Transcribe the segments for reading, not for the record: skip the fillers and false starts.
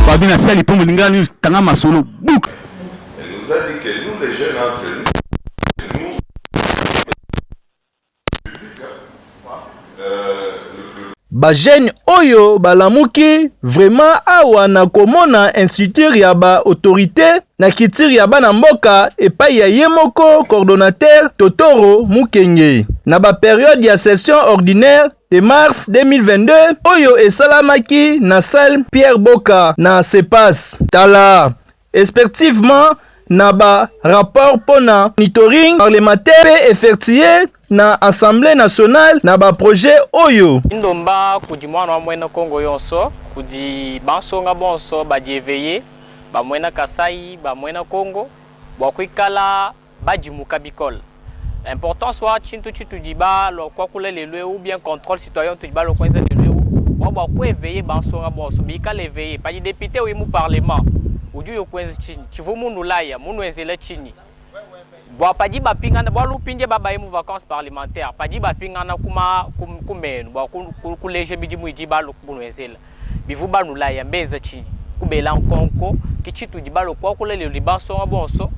Fabien Assali pour Mulingani, Tanga Masolo, bouk. Elle nous a dit que nous, les jeunes entre nous, Bajene oyo balamuki vraiment awa na komona institut ya ba autorité na kitiri ya bana mboka epai ya ye moko coordonnateur Totoro Mukenge na ba période ya session ordinaire de mars 2022 oyo esalamaki na salle Pierre Boka na Sepas tala respectivement na ba rapport pona monitoring parlementaire effectué na Assemblée nationale na ba projet oyo Indomba kudi mwana wa mwena Kongo yonso kudi bansonga bonso badi éveillé ba mwena Kasai ba mwena Kongo bakwikala bajimuka bikol important soit chintu chitu diba lo kwa kule lelwe ou bien contrôle citoyen tu diba lo kwenza lelwe ou ba ko éveillé bansonga bonso bikala éveillé pas di député ou mu parlement uju yo kwenza chini kivu mundu laya mundu ezela chini Boa padi ba pingana boa lupinje baba emu vacances parlementaires padi ba pingana kuma kumenu boa ku leje midi muidi ba lokunu ezela bivu ba nula ya mbeza chi kubela nkonko kichitu di ba lokwa ku lele libanso bonso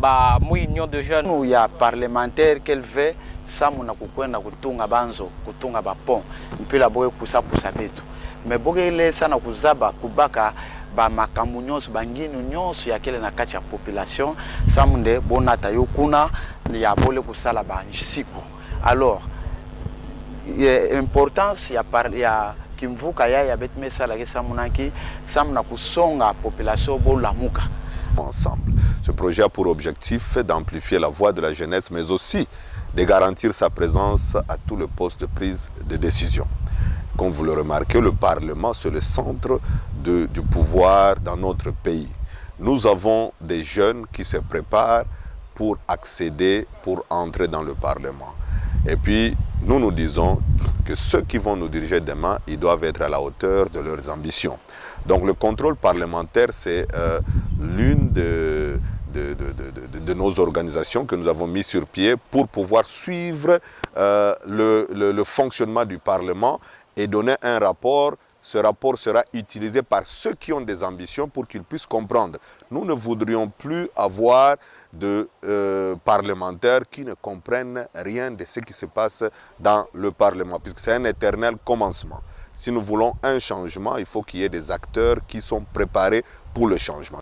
ba mu union de jeunes nous ya parlementaire qu'elle veut ça muna kukwenda kutunga banzo kutunga ba pont mpila boye kusa betu mais boge le sana kuzaba kubaka ba makambu nyonso bangini nyonso ya kele na kati ya population samunde bonata yo kuna ya bole kusala ba nsiku alors importance ya kimvuka ya betmesa la samunaki samuna kusonga population bolamuka ensemble. Ce projet a pour objectif d'amplifier la voix de la jeunesse mais aussi de garantir sa présence à tous les postes de prise de décision. Comme vous le remarquez, le Parlement, c'est le centre du pouvoir dans notre pays. Nous avons des jeunes qui se préparent pour accéder, pour entrer dans le Parlement. Et puis, nous disons que ceux qui vont nous diriger demain, ils doivent être à la hauteur de leurs ambitions. Donc le contrôle parlementaire, c'est l'une de nos organisations que nous avons mis sur pied pour pouvoir suivre le fonctionnement du Parlement et donner un rapport. Ce rapport sera utilisé par ceux qui ont des ambitions pour qu'ils puissent comprendre. Nous ne voudrions plus avoir de parlementaires qui ne comprennent rien de ce qui se passe dans le Parlement, puisque c'est un éternel commencement. Si nous voulons un changement, il faut qu'il y ait des acteurs qui sont préparés pour le changement.